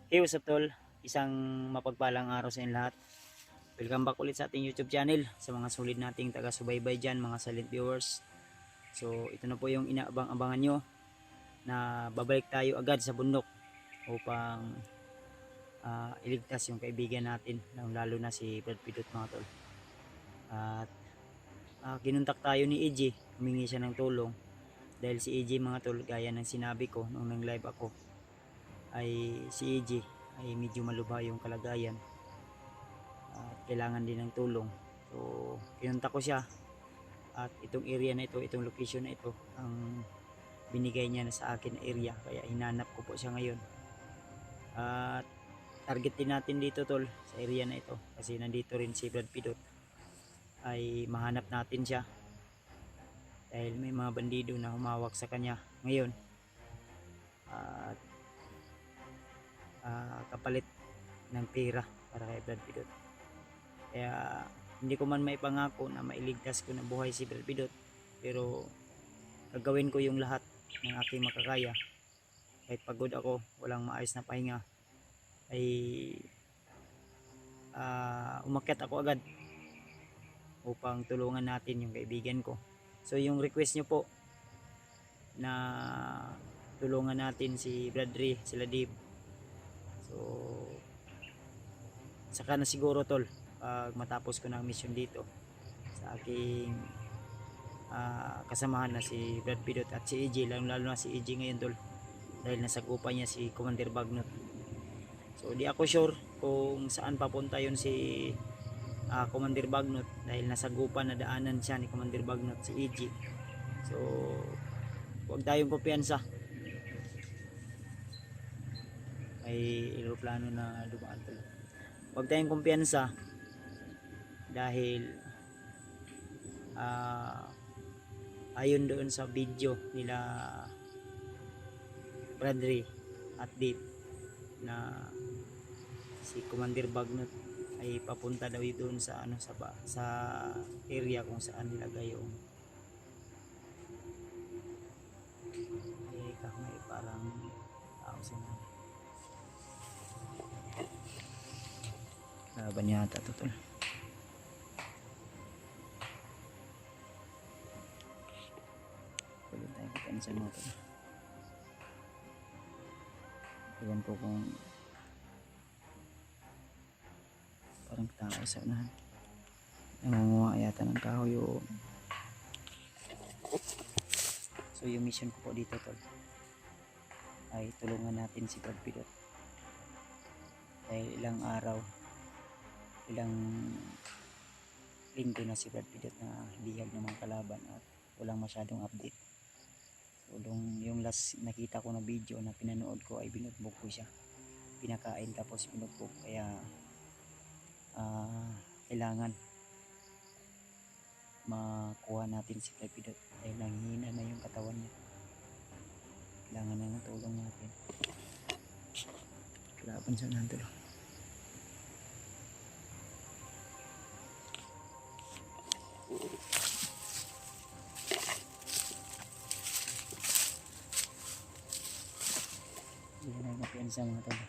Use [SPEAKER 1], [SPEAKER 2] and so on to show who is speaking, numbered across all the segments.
[SPEAKER 1] Hey, what's up tol? Isang mapagpalang araw sa inyo lahat. Welcome back ulit sa ating YouTube channel. Sa mga sulit nating taga-subaybay dyan, mga silent viewers. So, ito na po yung inaabang-abangan nyo na babalik tayo agad sa bundok upang iligtas yung kaibigan natin, lalo na si Brad Pidot mga tol. At kinuntak tayo ni EJ, humingi siya ng tulong. Dahil si EJ mga tol, gaya ng sinabi ko nung nang live ako, ay si EJ ay medyo malubha yung kalagayan at kailangan din ng tulong. So kinunta ko siya at itong area na ito, itong location na ito ang binigay niya na sa akin na area, kaya hinanap ko po siya ngayon. At target din natin dito tol sa area na ito kasi nandito rin si Brad Pidot, ay mahanap natin siya dahil may mga bandido na humawak sa kanya ngayon at kapalit ng pera para kay Brad Pidot. Kaya hindi ko man maipangako na mailigtas ko na buhay si Brad Pidot, pero gagawin ko yung lahat ng aking makakaya. Kahit pagod ako, walang maayos na pahinga, ay umakyat ako agad upang tulungan natin yung kaibigan ko. So yung request nyo po na tulungan natin si Bradley, sila Dave, so saka na siguro tol pag matapos ko ng mission dito sa aking kasamahan na si Brad Pidot at si EJ, lalo na si EJ ngayon tol dahil nasagupan niya si Commander Bagnot. So di ako sure kung saan papunta yun si Commander Bagnot dahil nasagupan na daanan siya ni Commander Bagnot si EJ. So huwag tayong kumpiyansa, may aeroplano na dumaan tol. Huwag tayong kumpiyansa dahil ayon doon sa video nila Bradley at Dave na si Commander Bagnot ay papunta daw doon sa sa area kung saan nilagay yung may parang tao sa laban yata to tol. Pwede tayo kapansin mo tol. Iwan ko kung parang tao sa unahan, nangunguha yata ng kahoy o. So yung mission ko po dito tol ay tulungan natin si Brad Pidot dahil ilang araw, ilang linggo na si Brad Pidot na bihag ng mga kalaban at walang masyadong update. So yung last nakita ko na video na pinanood ko ay binugbog ko siya, pinakain tapos binugbog, kaya kailangan makuha natin si Brad Pidot dahil nanghihina na yung katawan niya. Kailangan na ng tulong natin. Kalaban sa nandun. Hindi na mapiansa mga tol.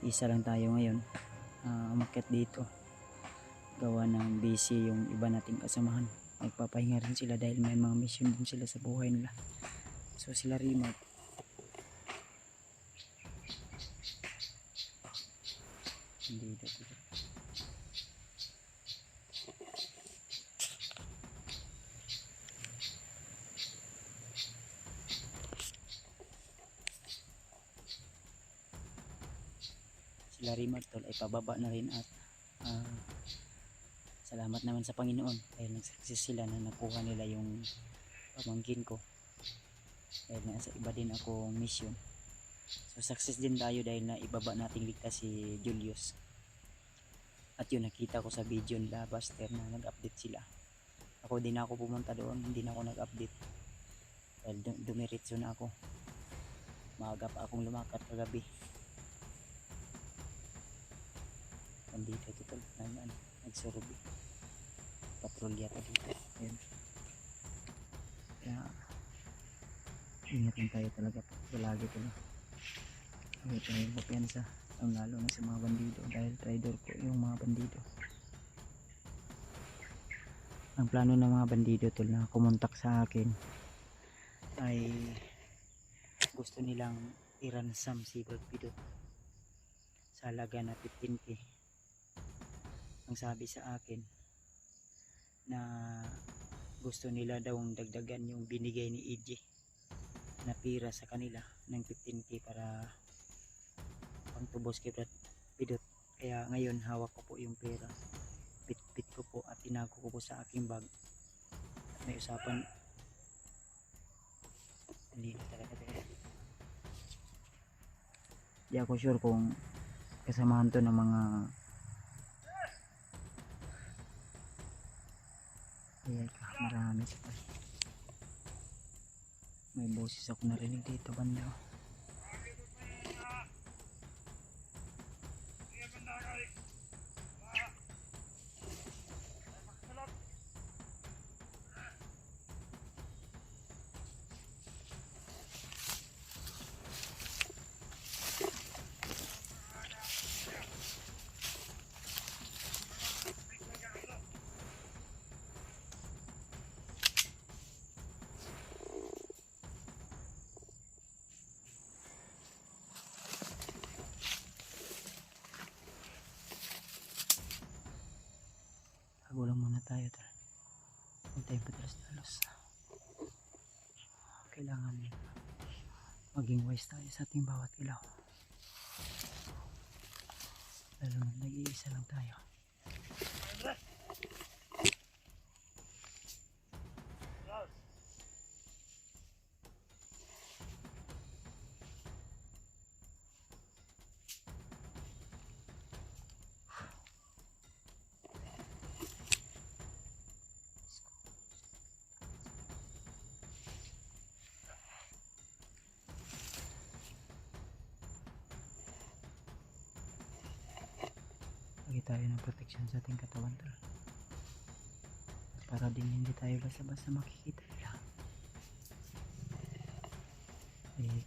[SPEAKER 1] Isa lang tayo ngayon umakyat dito, gawa ng busy yung iba nating kasamahan, nagpapahinga rin sila dahil may mga mission din sila sa buhay nila. So sila remote hindi dito. Sila remote tol ay pababa na rin at salamat naman sa Panginoon dahil nag-success sila na nakuha nila yung pamangkin ko dahil nasa iba din ako mission. So success din tayo dahil na ibaba nating ligtas si Julius. At yun, nakita ko sa video nila Buster na nag-update sila. Ako din ako pumunta doon, hindi na ako nag-update dahil dumiretso na ako. Maaga pa akong lumakat kagabi. Nandito ito nagsurubi, patrolya pa dito. Ayun. Kaya ingat tayo talaga palagi Huwag tayo magpapiansa, ang lalo na sa mga bandido dahil traitor po yung mga bandido. Ang plano ng mga bandido tol na kumontak sa akin ay gusto nilang i-ransom si Brad Pidot sa halaga na 15k. Ang sabi sa akin na gusto nila daw dagdagan yung binigay ni EJ na pira sa kanila ng 15k para pangtubos kay Brad Pidot. Kaya ngayon hawak ko po yung pera, bit ko po at tinago ko po sa aking bag. At may usapan, hindi na talaga di ako sure kung kasamahan to ng mga marami sa pa. May boses ako narinig dito banda. Tagulang muna tayo tara. Huwag tayong patalos-talos. Kailangan maging wise tayo sa ating bawat ilaw. Lalo na nag-iisa lang tayo. Lagi tayo ng protection sa ating katawan tol. Para din hindi tayo basta-basta makikita nila.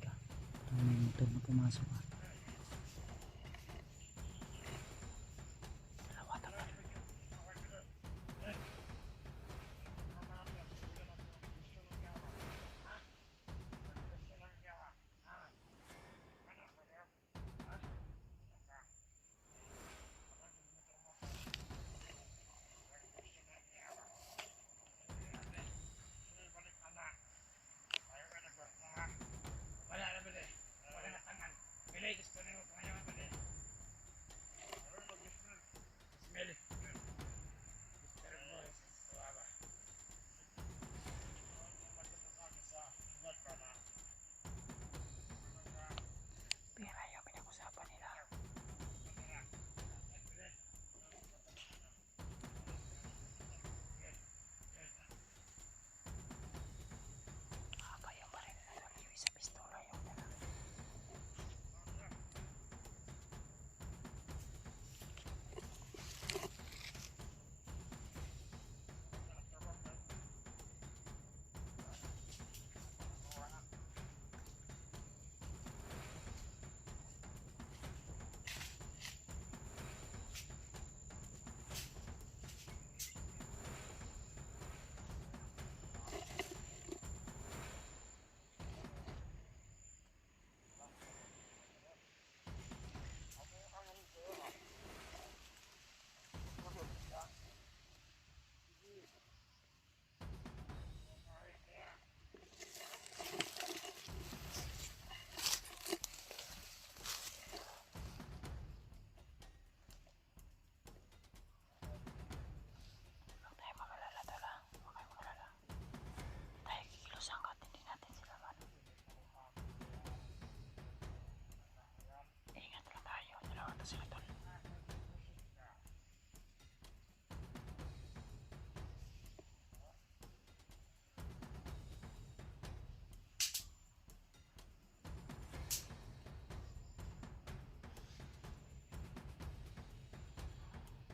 [SPEAKER 1] Ka. May motor na pumasok ha. Dalawa tapat.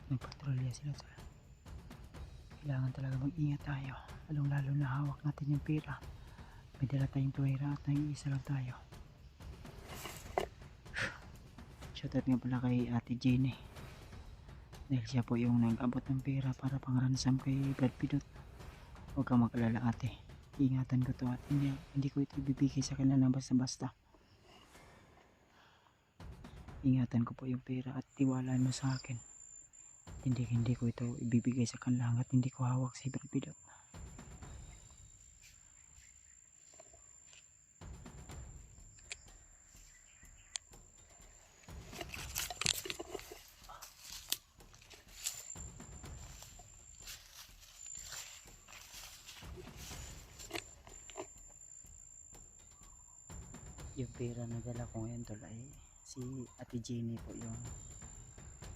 [SPEAKER 1] Nagpatrolya sila tol. Kailangan talaga mag-ingat tayo, lalong lalo na hawak natin yung pera. May dala tayong tuwera at nang-iisa lang tayo. Shoutout nga pala kay Ate Jenny. Dahil siya po yung nag-abot ng pera para pang ransom kay Brad Pidot. Huwag kang mag-alala ate. Ingatan ko to at hindi ko ito ibibigay sa kanila ng basta-basta. Ingatan ko po yung pera at tiwalaan mo sa akin. Hindi ko ito ibibigay sa kanila hanggat hindi ko hawak si Brad Pidot. Yung pera na dala ko ngayon tol ay si Ate Jenny po yung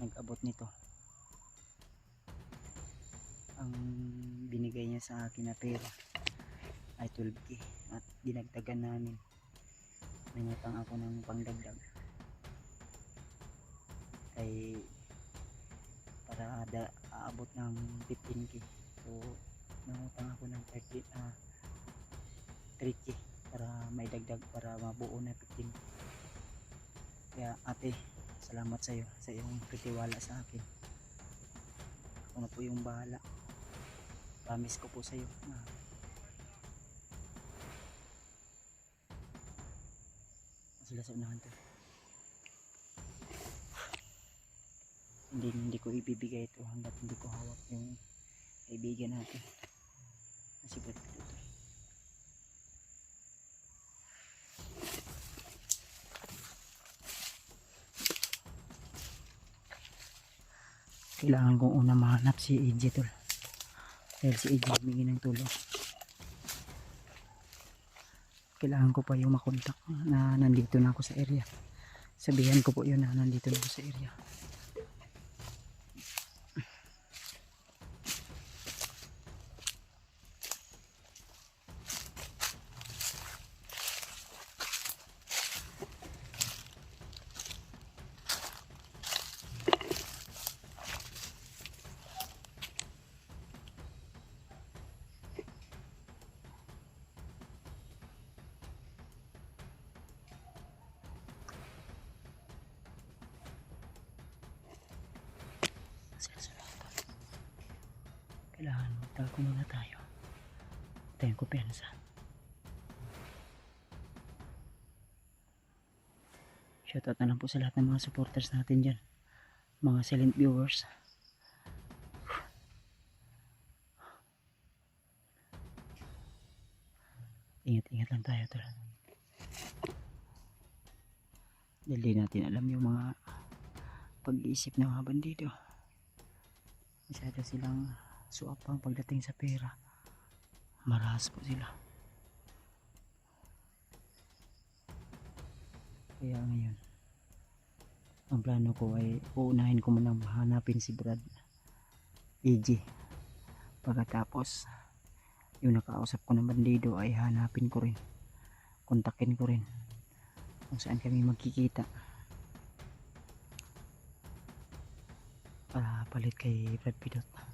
[SPEAKER 1] nag-abot nito. Ang binigay niya sa akin na pera ay 12K at dinagdagan namin. Nangutang ako ng pangdagdag ay para aabot ng 15K. So nangutang ako ng 3K para may dagdag para mabuo na 15. Kaya ate, salamat sa iyo sa iyong pagtiwala sa akin. Ako na po yung bahala. Promise ko po sa iyo na sila sa unahan to. Hindi ko ibibigay ito hanggat hindi ko hawak yung kaibigan natin na si Brad Pidot. Kailangan kong una mahanap si AJ tol. Dahil si AJ humingi ng tulong. Kailangan ko pa yung makontak na nandito na ako sa area. Sabihan ko po yun na nandito na ako sa area. Kailangan magtago muna tayo. Tayong kumpiyansa. Shoutout na lang po sa lahat ng mga supporters natin dyan. Mga silent viewers. Ingat-ingat lang tayo tol. Dahil di natin alam yung mga pag-iisip ng mga bandido. Masyado silang suapang pagdating sa pera. Marahas po sila. Kaya ngayon ang plano ko ay uunahin ko muna mahanapin si Brad AJ. Pagkatapos yung nakausap ko ng bandido ay hanapin ko rin, kontakin ko rin kung saan kami magkikita para palit kay Brad Pidot.